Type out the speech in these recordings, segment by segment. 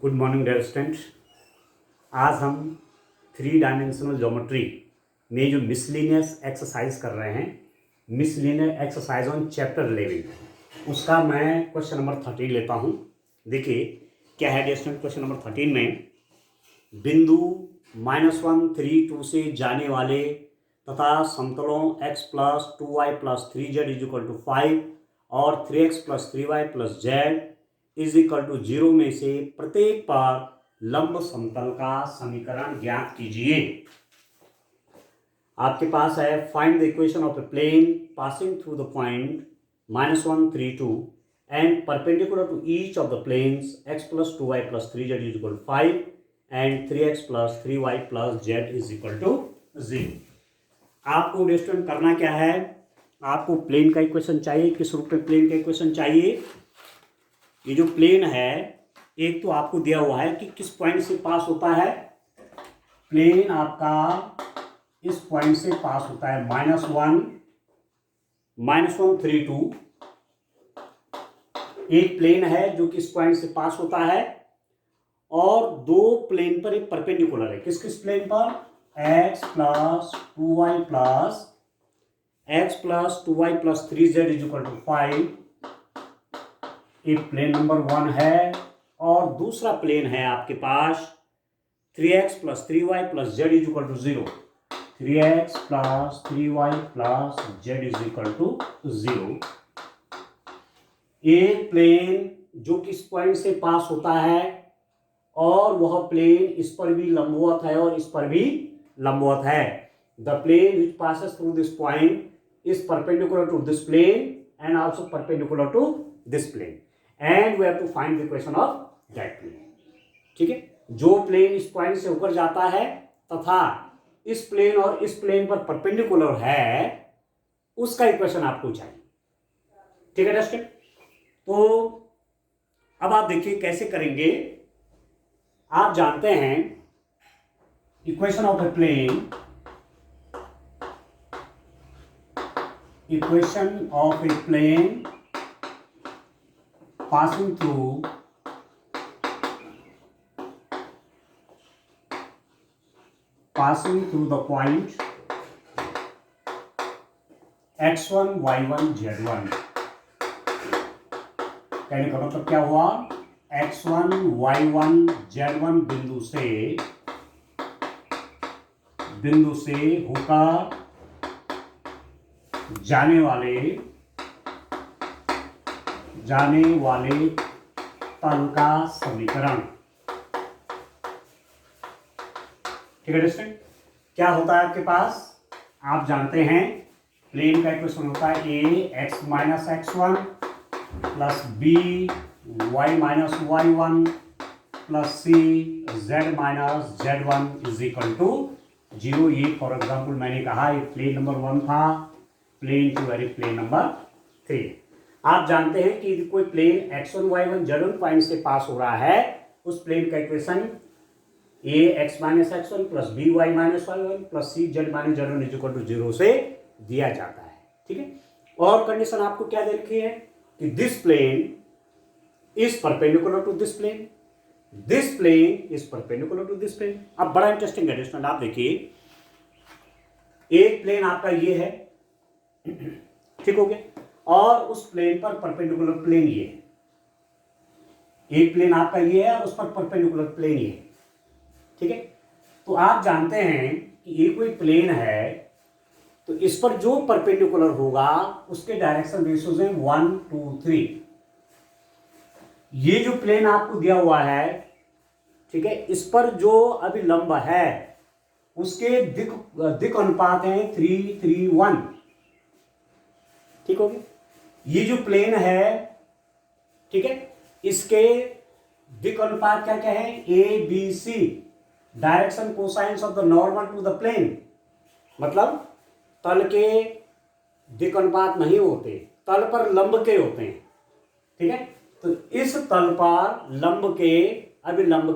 Good morning dear student. आज हम three dimensional geometry में जो मिसलिनियस एक्सरसाइज कर रहे हैं, मिसलिनियस एक्सरसाइज ऑन चैप्टर 11, उसका मैं क्वेश्चन नंबर 13 लेता हूँ। देखिए क्या है डियर स्टूडेंट। क्वेश्चन नंबर 13 में बिंदु -1, 3, 2 से जाने वाले तथा समतलों x + 2y + 3z = 5 और 3x + 3y + z = 0 में से प्रत्येक पर लंब समतल का समीकरण ज्ञात कीजिए। आपके पास है find the equation of a plane passing through the point -1, 3, 2 and perpendicular to each of the planes x + 2y + 3z = 5 and 3x + 3y + z = 0। आपको स्टूडेंट करना क्या है, आपको प्लेन का इक्वेशन चाहिए। किस रूप में प्लेन का इक्वेशन चाहिए? ये जो प्लेन है, एक तो आपको दिया हुआ है कि किस पॉइंट से पास होता है। प्लेन आपका इस पॉइंट से पास होता है -1, 3, 2। एक प्लेन है जो कि इस पॉइंट से पास होता है और दो प्लेन पर एक परपेंडिकुलर है। किस किस प्लेन पर? x + 2y + 3z = 5 एक प्लेन नंबर 1 है, और दूसरा प्लेन है आपके पास 3x + 3y + z = 0। 3x + 3y + z = 0। एक प्लेन जो कि इस पॉइंट से पास होता है और वह प्लेन इस पर भी लंबवत है और इस पर भी लंबवत है। The plane which passes through this point is perpendicular to this plane and also perpendicular to this plane and we have to find the equation of that plane। ठीक है, जो प्लेन इस पॉइंट से होकर जाता है तथा इस प्लेन और इस प्लेन पर परपेंडिकुलर है, उसका इक्वेशन आपको चाहिए। ठीक है दोस्तों, तो अब आप देखिए कैसे करेंगे। आप जानते हैं equation of a plane, equation of a plane passing through the point x1, y1, z1। कहने का मतलब क्या हुआ? x1, y1, z1 बिंदु से होकर जाने वाले तल का समीकरण। ठीक है दोस्तों, क्या होता है आपके पास? आप जानते हैं प्लेन का इक्वेशन होता है a x - x1 + b y - y1 + c z - z1 = 0। ये फॉर एग्जाम्पल मैंने कहा ये प्लेन नंबर 1 था, प्लेन 2 है प्लेन नंबर 3। आप जानते हैं कि कोई plane x1, y1, z1 point से पास हो रहा है, उस प्लेन का equation a x - x1 + b y - y1 + c z - z1 = 0 से दिया जाता है। ठीक है, और कंडीशन आपको क्या दे रखी है कि this plane is perpendicular to this plane, this plane is perpendicular to this plane. अब बड़ा इंटरेस्टिंग है स्टूडेंट, आप देखिए एक प्लेन आपका ये है, ठीक हो गया, और उस प्लेन पर परपेंडिकुलर प्लेन ये है। एक प्लेन आपका ये है और उस पर परपेंडिकुलर प्लेन ये है। ठीक है, तो आप जानते हैं कि ये कोई प्लेन है तो इस पर जो परपेंडिकुलर होगा उसके डायरेक्शन रेशियोज हैं 1, 2, 3। ये जो प्लेन आपको दिया हुआ है, ठीक है, इस पर जो अभी लंब है उसके दिक अनुपात है 3, 3, 1। ठीक हो गया। ये जो प्लेन है, ठीक है, इसके दिक अनुपात क्या क्या है? A B C. Direction cosines of the normal to the plane, मतलब तल के दिक अनुपात नहीं होते, तल पर लंब के होते हैं। ठीक है, तो इस तल पर लंब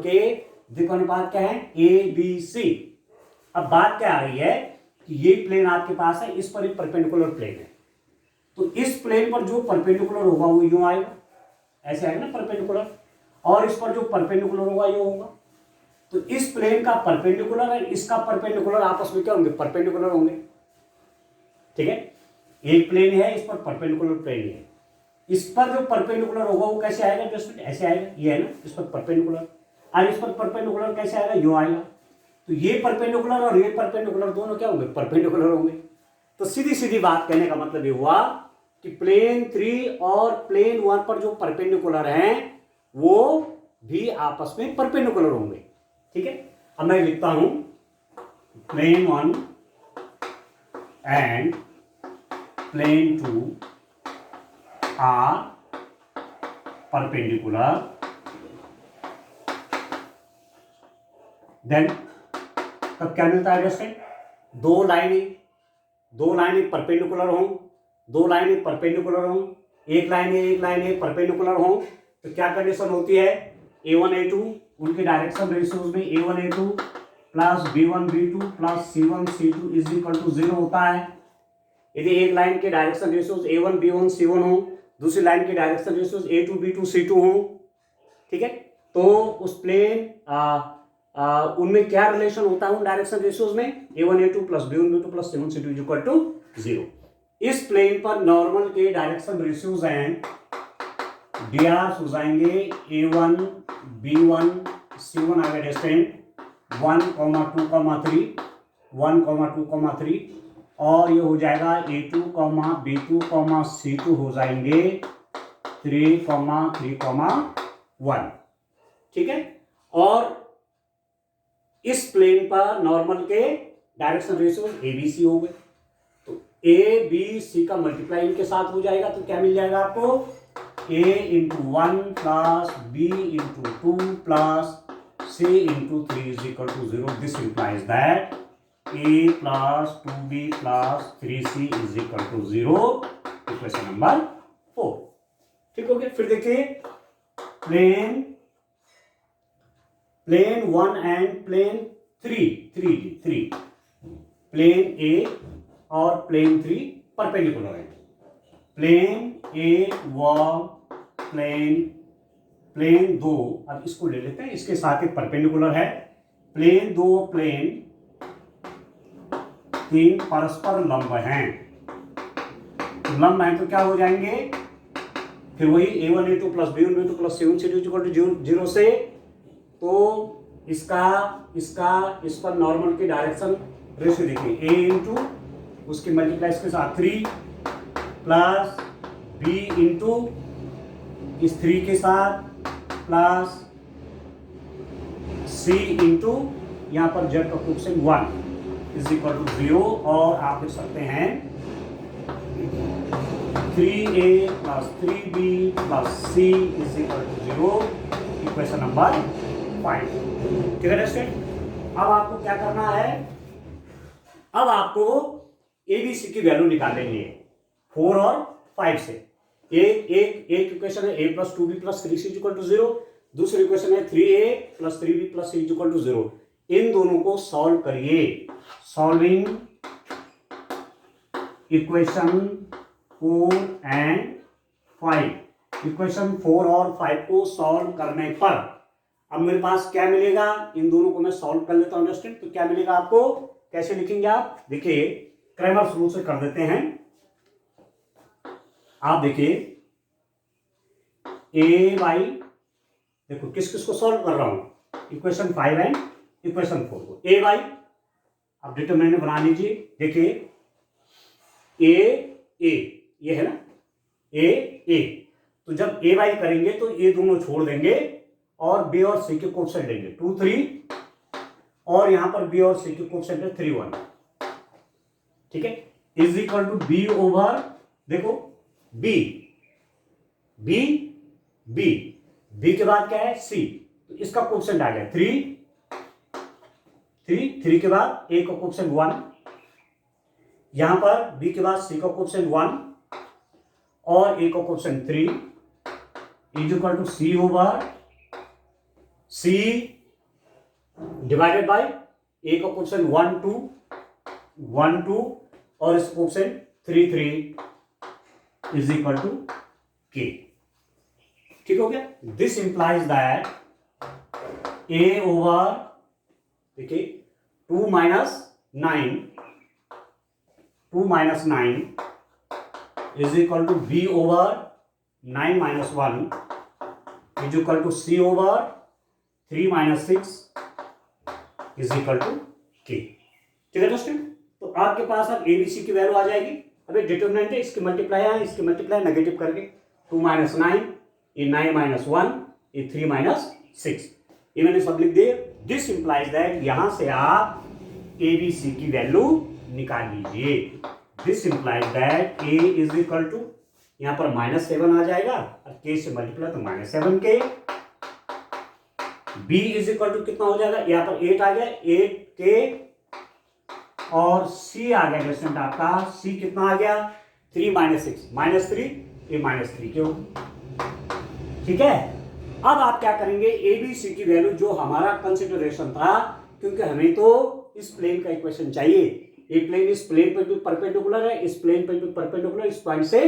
के दिक अनुपात क्या है? A B C. अब बात क्या आ रही है कि ये प्लेन आपके पास है, इस पर एक परपेंडिकुलर प्लेन है, तो इस प्लेन पर जो परपेंडिकुलर होगा वो यूं आएगा, ऐसे आएगा ना परपेंडिकुलर। और इस पर जो परपेंडिकुलर होगा ये होगा। तो इस प्लेन का परपेंडिकुलर है, इसका परपेंडिकुलर आपस में क्या होंगे, परपेंडिकुलर होंगे। ठीक है, एक प्लेन है, इस पर परपेंडिकुलर प्लेन है, इस पर जो परपेंडिकुलर होगा वो कैसे आएगा जस्ट ऐसे आएगा, ये है ना इस पर परपेंडिकुलर, और इस पर परपेंडिकुलर कैसे आएगा, यो आएगा। तो ये परपेंडिकुलर और ये परपेंडिकुलर दोनों क्या होंगे, परपेंडिकुलर होंगे। तो सीधी सीधी बात कहने का मतलब ये हुआ कि प्लेन 3 और प्लेन 1 पर जो परपेंडिकुलर हैं वो भी आपस में परपेंडिकुलर होंगे। ठीक है, अब मैं लिखता हूं plane 1 and plane 2 are perpendicular, then तब क्या मिलता है जैसे दो लाइनें परपेंडिकुलर हों, दो लाइनें परपेंडिकुलर हों, एक लाइन परपेंडिकुलर हों, तो क्या कंडीशन होती है, A1 A2 उनके डायरेक्शन रेशियोज में A1 A2 plus B1 B2 plus C1 C2 is equal to 0 होता है। यदि एक लाइन के direction ratios A1 B1 C1 हो, दूसरी लाइन के direction ratios A2 B2 C2 हो, ठीक है, तो उस प्लेन उनमें क्या रिलेशन होता है उन डायरेक्शन रेशियोज में, A1 A2 plus B1 B2 plus C1 C2 is equal to 0। इस प्लेन पर नॉर्मल के डायरेक्शन रेशियोज हैं, डीआर हो जाएंगे A1 B1 C1 आगे डिस्टेंट 1, 2, 3 1, 2, 3 और ये हो जाएगा A2, B2, C2 हो जाएंगे 3, 3, 1। ठीक है, और इस प्लेन पर नॉर्मल के डायरेक्शन रेशियोज ABC हो गए, तो ABC का मल्टीप्लाई इनके साथ हो जाएगा, तो क्या मिल जाएगा आपको, A into 1 plus B into 2 plus C into 3 is equal to 0। This implies that A plus 2B plus 3C is equal to 0। Equation number 4। ठीक हो गया। फिर देखिए plane 1 and plane 3 plane A और प्लेन 3 परपेंडिकुलर है। Plane A व plane 2, अब इसको ले लेते हैं, इसके साथ एक परपेंडिकुलर है। प्लेन 2 प्लेन 3 परस्पर लंब हैं, लंब हैं तो क्या हो जाएंगे, फिर वही A1 A2 plus B1 B2 plus C1 C2 equal to 0 से, तो इसका इस पर नॉर्मल की डायरेक्शन रेशियो देखिए, A इंटू उसकी मल्टीप्लाई इसके साथ 3 प्लस B इंटू इस 3 के साथ प्लस C इंटू यहाँ पर Z का कोएफिशिएंट 1 इज इक्वल टू 0, और आप लिख सकते हैं 3A plus 3B plus C is equal to 0। Equation number 5। ठीक है स्टूडेंट, अब आपको क्या करना है, अब आपको ABC की वैल्यू निकालेंगे 4 और 5 से। एक इक्वेशन है A plus 2B plus 3C equal to 0, दूसरी इक्वेशन है 3A plus 3B plus C equal to 0। इन दोनों को सॉल्व करिए। Solving equation 4 and 5। इक्वेशन 4 और 5 को सॉल्व करने पर अब मेरे पास क्या मिलेगा, इन दोनों को मैं सॉल्व कर लेता हूं अंडरस्टैंड। तो क्या मिलेगा आपको, कैसे लिखेंगे आप, देखिए क्रैमर्स रूल से कर देते हैं। आप देखिए A बाई, देखो किस किस को सॉल्व कर रहा हूं, इक्वेशन 5 एंड इक्वेशन 4 को। A बाई आप डिटरमिनेंट बना लीजिए। देखिए A ये है ना A, तो जब A बाई करेंगे तो ये दोनों छोड़ देंगे और B और C के कोएफिशिएंट लेंगे 2, 3, और यहां पर B और C के कोएफिशिएंट है 3, 1। ठीक है, is equal to B over, देखो B के बाद क्या है C, तो इसका कोएफिशिएंट आ गया 3 के बाद A का कोएफिशिएंट 1, यहां पर B के बाद C का कोएफिशिएंट 1 और A का coefficient 3 is equal to C over C divided by A का कोएफिशिएंट 1, 2 और इस coefficient 3 is equal to K। ठीक हो गया। This implies that A over, देखिए 2 minus nine is equal to B over 9 minus 1 is equal to C over 3 minus 6 is equal to K. ठीक है दोस्तों, तो आपके पास अब एबीसी की वैल्यू आ जाएगी। अब ये डिटरमिनेंट है, इसकी मल्टीप्लाई है, इसकी मल्टीप्लाई नेगेटिव करके 2 माइनस 9, ये 9 माइनस 1, ये 3 माइनस 6, ये मैंने सब लिख दिए। दिस इंप्लाइज दैट, यहां से आप एबीसी की वैल्यू निकाल लीजिए। This implies that A is equal to, यहां पर -7 आ जाएगा और के से मल्टीप्लाई तो -7 के। बी इज इक्वल टू कितना हो जाएगा, यहां पर 8 आ गया, 8 के, और सी आ गया डिस्टेंट आपका, सी कितना आ गया 3 माइनस 6, -3, ये -3 के हो। ठीक है, अब आप क्या करेंगे, एबीसी की वैल्यू जो हमारा कंसिडरेशन था, क्योंकि हमें तो इस प्लेन का इक्वेशन चाहिए, ये प्लेन इस प्लेन पे भी परपेंडिकुलर है, इस प्लेन पे भी परपेंडिकुलर, इस पॉइंट से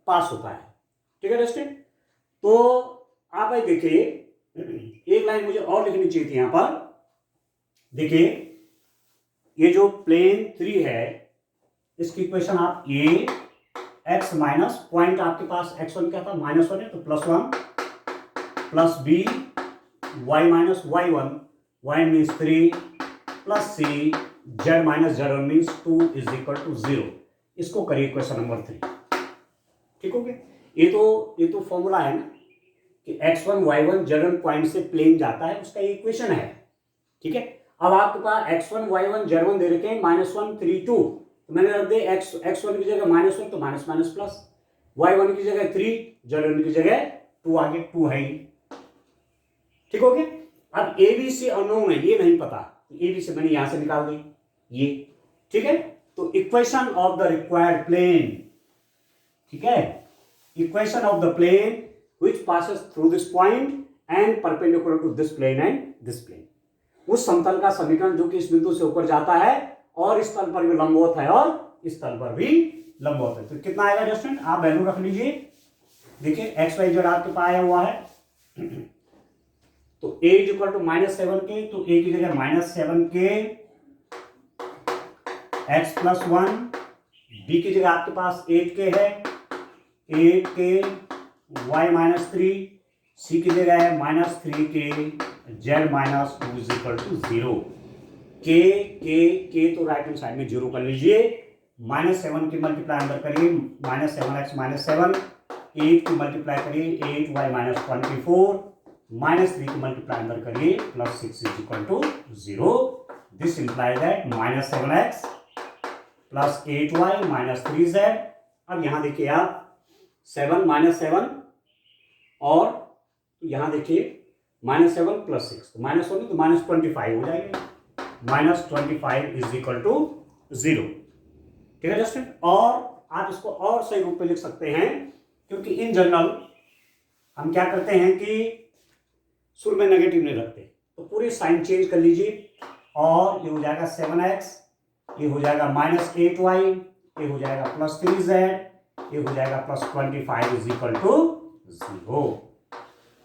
पास होता है। ठीक है दोस्तों, तो आप देखिए एक लाइन मुझे और लिखनी चाहिए थी यहां पर। देखिए ये जो प्लेन 3 है, इसकी इक्वेशन आप ए एक्स माइनस पॉइंट आपके पास x1 क्या था, -1 है, तो +1 plus B Y minus y1, y means 3 plus C z minus z1 means 2 is equal to 0। इसको करिए इक्वेशन नंबर 3। ठीक हो गया, ये तो फॉर्मूला है ना कि x1 y1 z1 पॉइंट से प्लेन जाता है, उसका ये इक्वेशन है। ठीक है, अब आपके पास x1 y1 z1 दे रखे हैं -1 3 2, तो मैंने रख दिया x1 की जगह -1 तो माइनस माइनस प्लस, y1 की जगह 3, z1 की जगह 2 आगे 2 है ही। ठीक हो गया, अब एबीसी अननोन है, ये नहीं पता, एबीसी मैंने यहां से निकाल दी ये। ठीक है, तो equation of the required plane, ठीक है, equation of the plane which passes through this point and perpendicular to this plane and this plane, उस समतल का समीकरण जो कि इस बिंदु से ऊपर जाता है और इस तल पर भी लंबवत है और इस तल पर भी लंबवत है। तो कितना आएगा एडजस्टमेंट, आप वैल्यू रख लीजिए। देखिए एक्स वाई जेड आपके पास आया हुआ है, तो a इज इक्वल टू -7 के, तो a की जगह -7 के x प्लस 1, b की जगह आपके पास 8 के है, 8 के y माइनस 3, c की जगह है -3 के z minus 2 is equal to 0। के तो राइट हैंड साइड में 0 कर लीजिए, -7 की मल्टीप्लाई अंदर करिए, -7x -7, 8 की मल्टीप्लाई करिए 8y माइनस 24, -3 की मल्टीप्लाई अंदर करिए +6 is equal to 0। This implies that -7x plus 8y minus 3z। अब यहां देखिए आप 7 -7 और यहां देखिए -7 + 6, तो -1 तो -25 हो जाएगा, -25 इज इक्वल टू 0। ठीक है दोस्तों, और आप इसको और सही रूप में लिख सकते हैं, क्योंकि इन जनरल हम क्या करते हैं कि शुरू में नेगेटिव नहीं रखते, तो पूरे साइन चेंज कर लीजिए, और ये हो जाएगा 7x, ये हो जाएगा -8y, ये हो जाएगा +3z, ये हो जाएगा +25 इज इक्वल टू 0।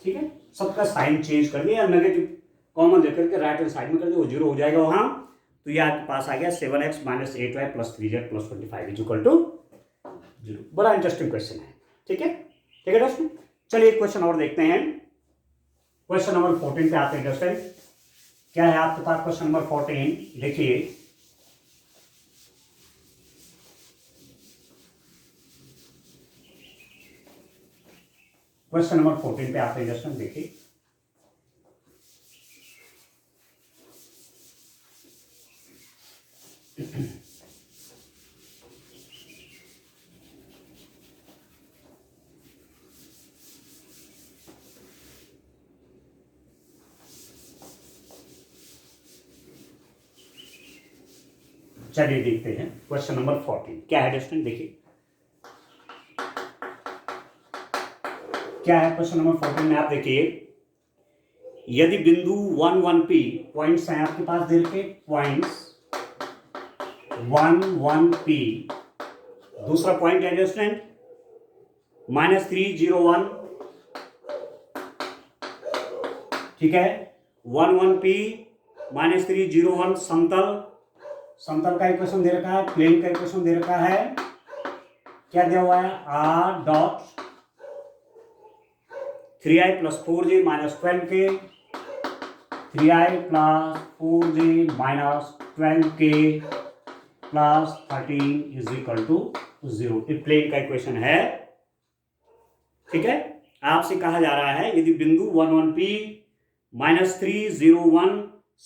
ठीक है, सबका साइन चेंज कर दिया, नेगेटिव कॉमन लेकर के राइट हैंड साइड में कर दिया, वो 0 हो जाएगा वहां। तो ये आपके पास आ गया 7x -8y +3z +25 is equal to 0। बड़ा इंटरेस्टिंग क्वेश्चन है। ठीक है, ठीक है दोस्तों, चलिए एक क्वेश्चन और देखते हैं। क्वेश्चन नंबर 14 पे आते हैं दोस्तों। क्या है आपके पास क्वेश्चन नंबर 14, देखिए क्वेश्चन नंबर 14 पे आते हैं दोस्तों। देखिए चलिए देखते हैं क्वेश्चन नंबर 14 क्या है दोस्तों। देखिए क्या है क्वेश्चन नंबर 14 में, आप देखिए यदि बिंदु 1 1 P पॉइंट्स हैं आपके पास, दे रखे पॉइंट्स 1 1 P, दूसरा पॉइंट है दोस्तों -3 0 1, ठीक है। 1 1 P -3 0 1 समतल का इक्वेशन दे रखा है, प्लेन का इक्वेशन दे रखा है। क्या दिया हुआ है? R dot 3i + 4j - 12k 3i + 4j - 12k + 13 = 0। ये प्लेन का इक्वेशन है, ठीक है। आपसे कहा जा रहा है यदि बिंदु 1 1 P -3 0 1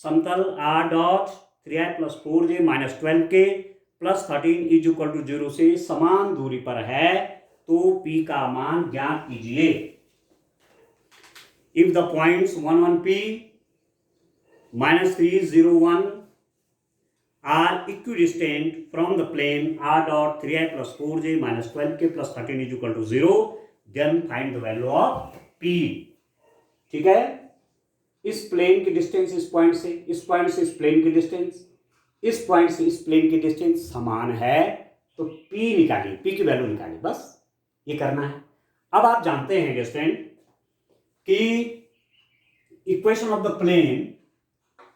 समतल R dot 3i + 4j - 12k + 13 = 0 से समान दूरी पर है तो P का मान ज्ञात कीजिए। If the points 1 1 P -3 0 1 are equidistant from the plane R dot 3i + 4j - 12k + 13 = 0, then find the value of P। ठीक है। इस प्लेन की डिस्टेंस इस पॉइंट से इस प्लेन की डिस्टेंस, इस पॉइंट से इस प्लेन की डिस्टेंस समान है तो P निकालिए, P की वैल्यू निकालिए, बस ये करना है। अब आप जानते हैं स्टूडेंट कि इक्वेशन ऑफ द प्लेन,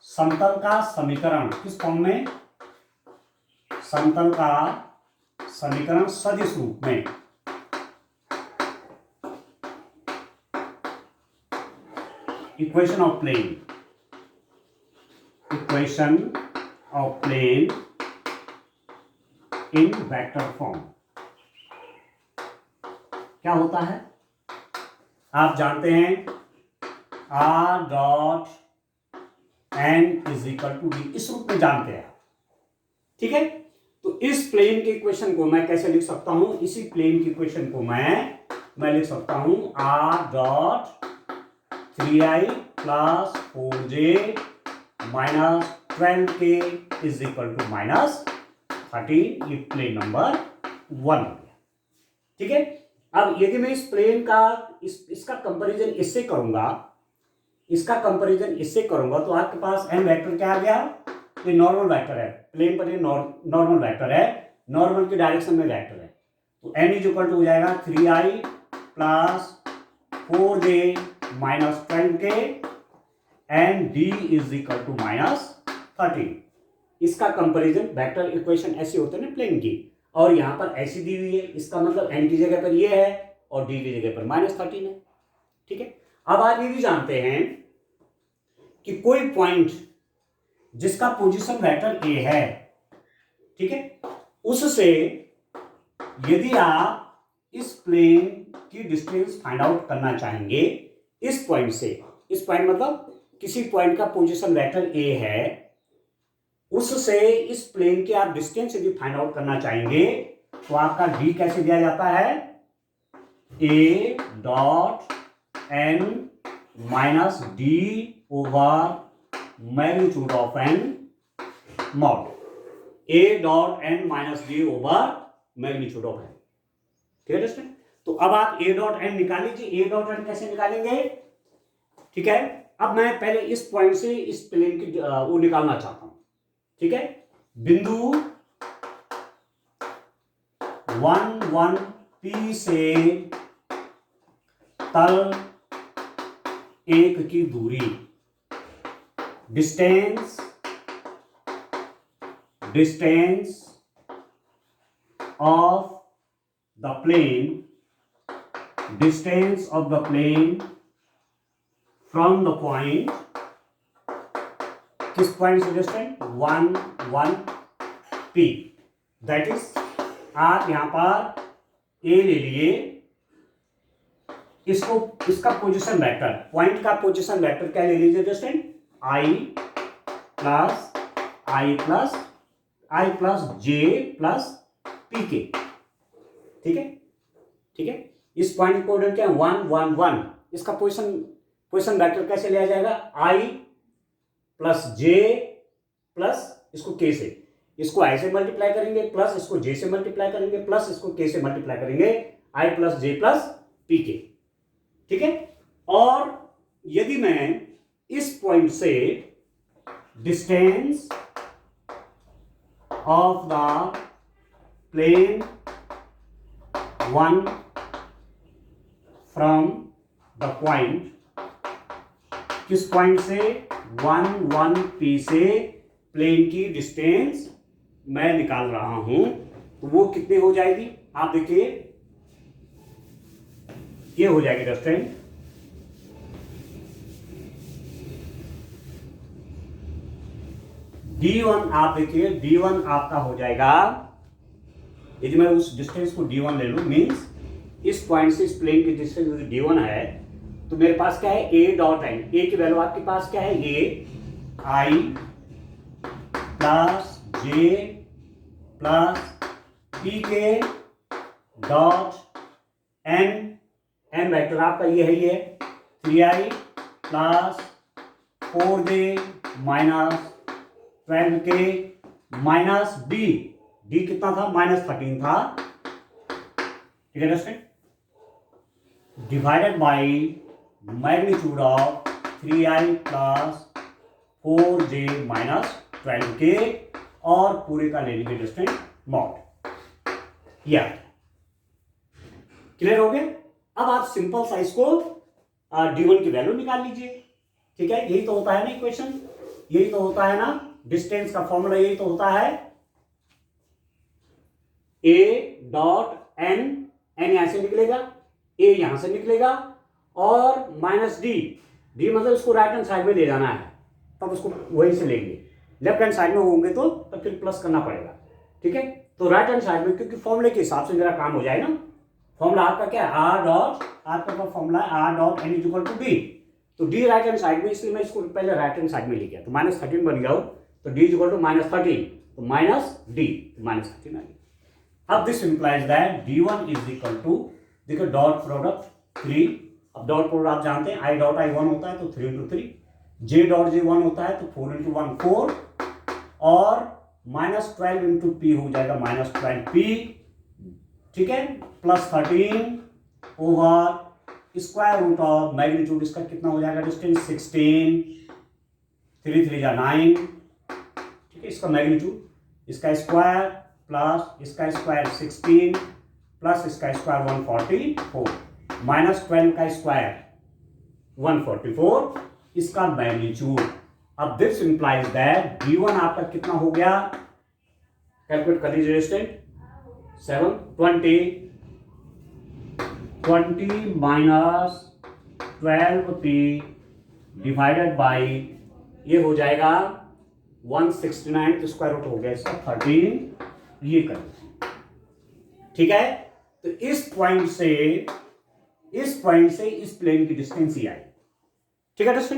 समतल का समीकरण किस फॉर्म में? समतल का समीकरण सदिश रूप में। Equation of plane in vector form क्या होता है? आप जानते हैं R डॉट n = d, इस रूप में जानते हैं, ठीक है। तो इस प्लेन के इक्वेशन को मैं कैसे लिख सकता हूं? इसी प्लेन की इक्वेशन को मैं लिख सकता हूं R dot 3i + 4j - 12k = -13, ये प्लेन नंबर 1 हो गया, ठीक है। अब यदि मैं इस प्लेन का इसका कंपैरिजन इससे करूंगा तो आपके पास n वेक्टर क्या आ गया? ये नॉर्मल वेक्टर है, प्लेन पर ये नॉर्मल वेक्टर है, नॉर्मल की डायरेक्शन में वेक्टर है। तो n = हो जाएगा 3i + 4j - 12k and d = -13। इसका कंपैरिजन, वेक्टर इक्वेशन ऐसी होते हैं ना प्लेन की, और यहां पर ऐसी दी हुई है, इसका मतलब n की जगह पर ये है और d की जगह पर -13 है, ठीक है। अब आप ये भी जानते हैं कि कोई पॉइंट जिसका पोजीशन वेक्टर a है, ठीक है, उससे यदि आप इस प्लेन की डिस्टेंस फाइंड आउट करना चाहेंगे, इस पॉइंट मतलब किसी पॉइंट का पोजीशन वेक्टर a है, उससे इस प्लेन की आप डिस्टेंस यदि फाइंड आउट करना चाहेंगे तो आपका d कैसे दिया जाता है? a dot n - d over magnitude of n mod, a dot n - d over magnitude of n, ठीक है दोस्तों। तो अब आप a डॉट n निकाल लीजिए। a डॉट n कैसे निकालेंगे? ठीक है, अब मैं पहले इस पॉइंट से इस प्लेन की वो निकालना चाहता हूं, ठीक है। बिंदु 1 1 P से तल 1 की दूरी, distance of the plane from the point, किस पॉइंट से डिस्टेंस? 1 1 P, दैट इज, आप यहां पर A ले लिए, इसका पोजीशन वेक्टर, पॉइंट का पोजीशन वेक्टर क्या ले लीजिए दोस्तों? I plus j plus pk, ठीक है। इस पॉइंट को क्या है? 1 1 1, इसका पोजीशन वेक्टर कैसे लिया जाएगा? I प्लस j प्लस इसको k से, इसको I से मल्टीप्लाई करेंगे, प्लस इसको j से मल्टीप्लाई करेंगे, प्लस इसको k से मल्टीप्लाई करेंगे, I plus j plus pk, ठीक है। और यदि मैं इस पॉइंट से distance of the plane 1 from the point किस पॉइंट से 1 1 P से प्लेन की डिस्टेंस मैं निकाल रहा हूं, तो वो कितनी हो जाएगी आप देखिए, ये हो जाएगी डिस्टेंस D1। आप देखिए D1 आपका हो जाएगा, यदि मैं उस डिस्टेंस को D1 ले लूं, मीन्स इस पॉइंट से इस प्लेन की डिस्टेंस यदि D1 है, तो मेरे पास क्या है A डॉट एन, ए की वैल्यू आपके पास क्या है A I plus J plus P के डॉट एन वेक्टर आपका ये है, ये 3I प्लस 4J माइनस 12 के माइनस डी कितना था -13 था, ठीक है दोस्तों, divided by magnitude of 3I plus 4J minus 12 के, और पूरे का ले लीजिए दोस्तों मॉड। या क्लियर हो गया। अब आप सिंपल साइज को D1 की वैल्यू निकाल लीजिए, ठीक है, यही तो होता है ना इक्वेशन, यही तो होता है ना डिस्टेंस का फॉर्मूला, यही तो होता है A डॉट एन यहां से निकलेगा, A यहां से निकलेगा, और माइनस डी मतलब इसको राइट हैंड साइड में ले जाना है, तब उसको वहीं से लेंगे, लेफ्ट हैंड साइड में होंगे तो तब फिर प्लस करना पड़ेगा, ठीक है। तो राइट हैंड साइड में, क्योंकि फॉर्मूले के हिसाब से मेरा काम हो जाए ना, फॉर्मूला आपका क्या है आर डॉट, आपका फॉर्मूला है R dot N is equal to D, तो डी राइट हैंड साइड में, इसलिए मैं इसको पहले राइट हैंड साइड में लिख गया, तो -13 बन गया हो, तो डी इज इक्वल टू -13, तो माइनस डी -13 आ गया। अब this implies that D1 is equal to, देखो डॉट प्रोडक्ट 3, अब डॉट प्रोडक्ट आप जानते हैं I डॉट I 1 होता है तो 3 × 3, J डॉट J 1 होता है तो 4 × 1 4, और -12 × P हो जाएगा -12P, ठीक है, +13 over square root of magnitude, इसका कितना हो जाएगा डिस्टेंस 16, 3 3 9, ठीक है, इसका मैग्नीट्यूड, इसका स्क्वायर प्लस इसका स्क्वायर 16 प्लस इसका स्क्वायर 144, -12 का स्क्वायर 144, इसका मैग्नीट्यूड। अब दिस इंप्लाइज दैट D1 आपका कितना हो गया, कैलकुलेट कर लीजिए student, 20 minus 12P divided by, ये हो जाएगा 169, तो स्क्वायर रूट हो गया इसका 13, ये कर, ठीक है। तो इस पॉइंट से इस प्लेन की डिस्टेंस ही आई, ठीक है दोस्तों।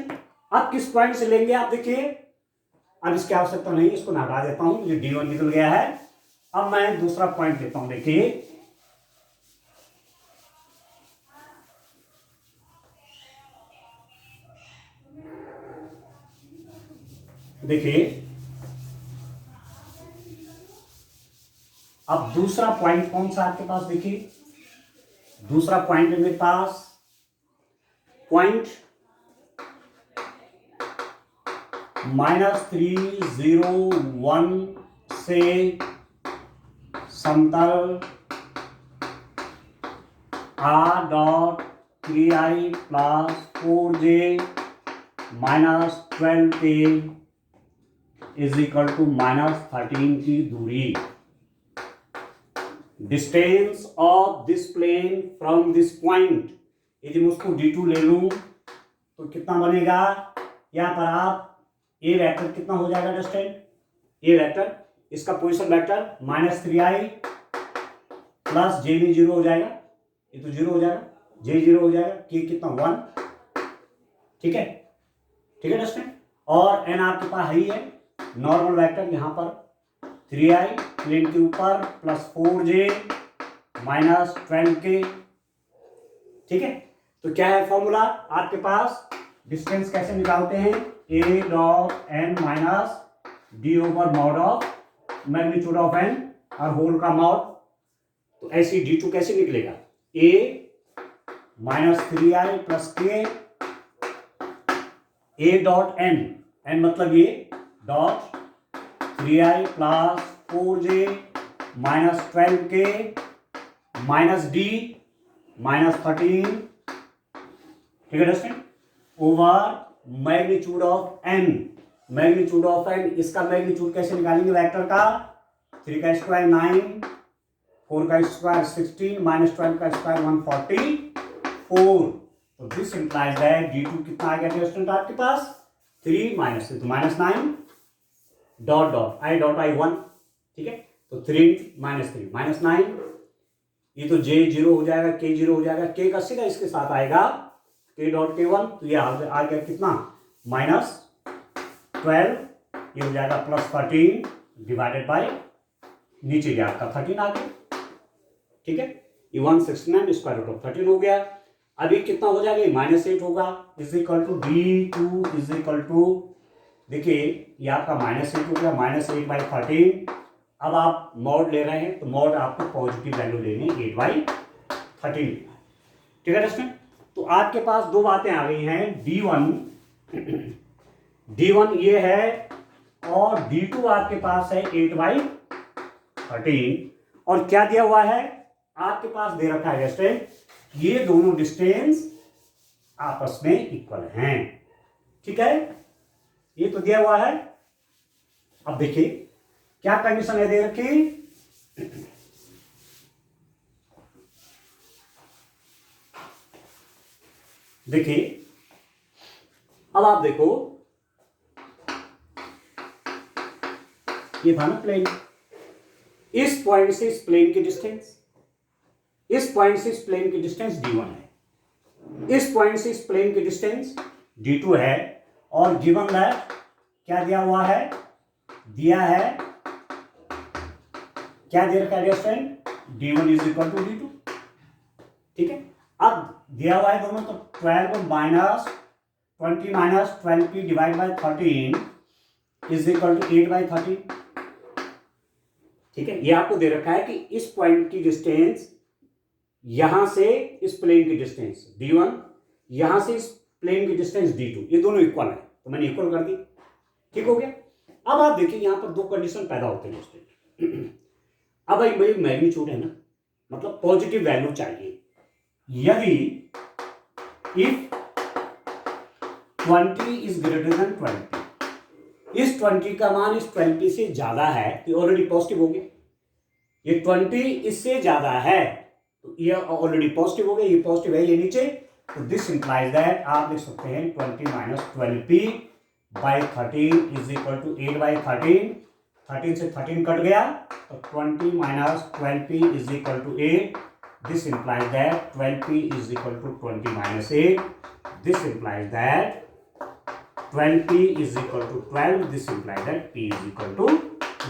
अब किस पॉइंट से लेंगे आप देखिए, अब इसकी आवश्यकता नहीं, इसको मैं हटा देता हूं, ये D1 निकल गया है। अब मैं दूसरा पॉइंट लेता हूं, देखिए अब दूसरा पॉइंट कौन सा आपके पास, देखिए दूसरा पॉइंट है मेरे पास पॉइंट -301 से समतल R dot 3I plus 4J minus 12K is equal to -13 की दूरी, distance of this plane from this point, यदि मैं उसको D2 ले लूं तो कितना बनेगा, यहां पर आप ए वेक्टर कितना हो जाएगा डिस्टेंस, ए वेक्टर, इसका position vector -3I plus J भी 0 हो जाएगा, ये तो 0 हो जाएगा, J 0 हो जाएगा, K कितना 1, ठीक है डिस्टेंस, और N आपके पास ही है नॉर्मल वेक्टर, यहां पर 3I प्लेन के ऊपर प्लस 4J माइनस 12K, ठीक है। तो क्या है फॉर्मूला आपके पास, डिस्टेंस कैसे निकालते हैं, A dot N minus D over mod of magnitude of N और होल का मॉड, तो ऐसी D2 कैसे निकलेगा, A -3I plus K, A dot N मतलब ये dot 3I plus 4J minus 12K minus D minus 13, ठीक है दोस्तों, over magnitude of n, magnitude of n, इसका मैग्नीट्यूड कैसे निकालेंगे वेक्टर का? 3 का स्क्वायर 9, 4 का स्क्वायर 16, माइनस 12 का स्क्वायर 144। तो दिस इंप्लाइज दैट d2 कितना आ गया स्टूडेंट आपके पास? 3 माइनस 3 तो minus 9 dot dot I dot I 1, ठीक है। तो 3 माइनस 3 माइनस 9, ये तो j 0 हो जाएगा, k 0 हो जाएगा, k का सीधा इसके साथ आएगा k डॉट k 1, तो ये आ गया कितना? माइनस 12, ये हो जाएगा प्लस 13 डिवाइडेड बाय नीचे गया आपका 13 आ गया, ठीक है। ये 169 स्क्वायर रूट ऑफ 13 हो गया। अभी कितना हो जाएगा? माइनस 8 होगा, is equal to d2 is equal to, देखिए ये आपका माइनस 8 हो गया, माइनस 8 बाई 13। अब आप मॉड ले रहे हैं तो मॉड आपको पॉजिटिव वैल्यू लेनी है 8 बाई 13, ठीक है दोस्तों। तो आपके पास दो बातें आ गई हैं, d1 ये है और d2 आपके पास है 8 बाई 13। और क्या दिया हुआ है आपके पास? दे रखा है स्टूडेंट, ये दोनों डिस्टेंस आपस में इक्वल हैं, ठीक है, ये तो दिया हुआ है। अब देखिए क्या कंडीशन है दे रखी, देखिए अब आप देखो, ये था ना प्लेन, इस पॉइंट से इस प्लेन की डिस्टेंस, इस पॉइंट से इस प्लेन की डिस्टेंस d1 है, इस पॉइंट से इस प्लेन की डिस्टेंस d2 है। और गिवन दैट क्या दिया हुआ है? दिया है, क्या दे रखा है student? d1 is equal to d2, ठीक है। अब दिया हुआ है दोनों, तो 12 minus 20 minus 12p divide by 13 is equal to 8 by 13, ठीक है। ये आपको दे रखा है कि इस पॉइंट की डिस्टेंस यहां से इस प्लेन की डिस्टेंस d1, यहां से इस प्लेन की डिस्टेंस d2, ये दोनों इक्वल है, तो मैंने इक्वल कर दी, ठीक हो गया। अब आप देखिए यहां पर दो कंडीशन पैदा होते हैं दोस्तों। अब भाई मैग्नीट्यूड है ना, मतलब पॉजिटिव वैल्यू चाहिए। यदि इफ 20 इज ग्रेटर देन 20, इस 20 का मान इस 20 से ज्यादा है तो ऑलरेडी पॉजिटिव हो गया, ये 20 इससे ज्यादा है तो ये ऑलरेडी पॉजिटिव हो गया, ये पॉजिटिव है, ये नीचे। तो दिस इंप्लाइज दैट आप लिख सकते हैं 20 minus 12p by 13 is equal to 8 by 13, 13 से 13 कट गया तो 20 minus 12p is equal to 8। This implies that 12p is equal to 20 minus 8. This implies that 12p is equal to 12. This implies that p is equal to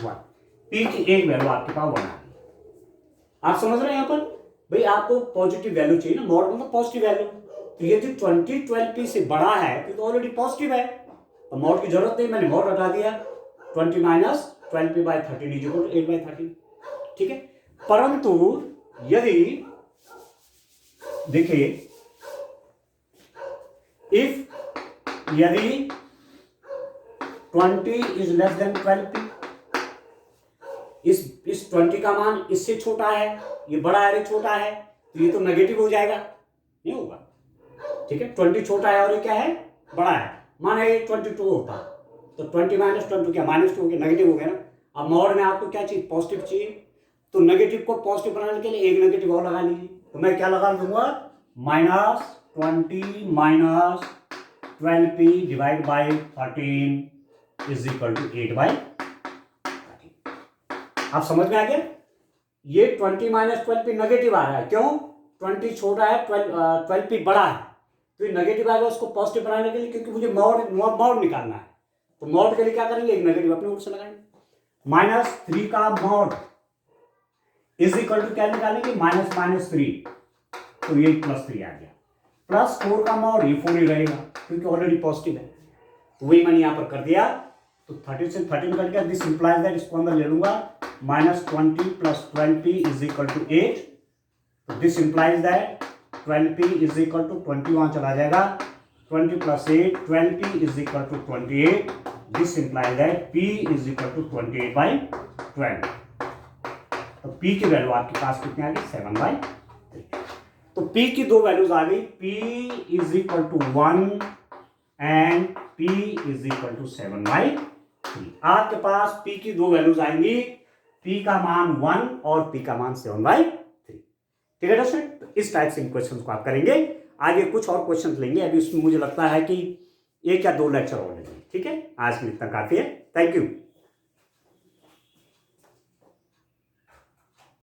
1. p की एक value आपके पास 1 आ गई। आप समझ रहे हैं यहाँ पर भाई आपको पॉजिटिव वैल्यू चाहिए ना, मॉड मतलब पॉजिटिव वैल्यू। तो ये जो 20 12p से बड़ा है तो ऑलरेडी पॉजिटिव है, तो मॉड की जरूरत नहीं, मैंने मॉड हटा दिया। 20 minus 12p by 13 is equal to 8 by 13, ठीक है। परंतु यदि देखिए यदि 20 इज लेस देन 12p, इस 20 का मान इससे छोटा है, ये बड़ा है, छोटा है, तो ये तो नेगेटिव हो जाएगा, नहीं होगा, ठीक है। 20 छोटा है और ये क्या है? बड़ा है। मान है 22 होता तो 20 माइनस 22 क्या? -2 हो गया, नेगेटिव हो गया ना। अब मॉड में आपको क्या चाहिए? पॉजिटिव चाहिए, तो नेगेटिव को पॉजिटिव बनाने के लिए एक नेगेटिव और लगा लीजिए। तो मैं क्या लगा दूंगा? -20 minus 12p divide by 13 is equal to 8 by 13। आप समझ में आ गया? ये 20 माइनस 12p नेगेटिव आ रहा है, क्यों? 20 छोटा है, 12p बड़ा है, तो ये नेगेटिव आएगा उसको पॉजिटिव बनाने के लिए, क्योंकि मुझे मॉड निकालना है। तो मॉड के लिए क्या करेंगे? एक नेगेटिव अपने ओर से लगाएंगे। -3 का मॉड इज इक्वल टू क्या निकालेंगे? -3, तो ये +3 आ गया। +4 का मॉड, ये 4 ही रहेगा क्योंकि ऑलरेडी पॉजिटिव है, तो वही मैंने यहां पर कर दिया। तो 30 से 13 कट गया। दिस इंप्लाइज दैट, इसको अंदर ले लूंगा, -20 + 12p इज इक्वल टू 8। तो this implies that 12p is equal to 20 वहां चला जाएगा, 20 + 8 12p is equal to 28। This implies that p is equal to 28 by 12। तो p की वैल्यू आपके पास कितनी आ गई? 7/3। तो p की दो वैल्यूज आ गई, p is equal to 1 and p is equal to 7/3। आपके पास p की दो वैल्यूज आएंगी, p का मान 1 और p का मान 7/3। ठीक है दोस्तों, तो इस टाइप से क्वेश्चन को आप करेंगे। आगे कुछ और क्वेश्चन लेंगे, अभी उसमें मुझे लगता है कि 1 या 2 लेक्चर और लेंगे। ठीक है, आज के लिए इतना काफी है। Thank you.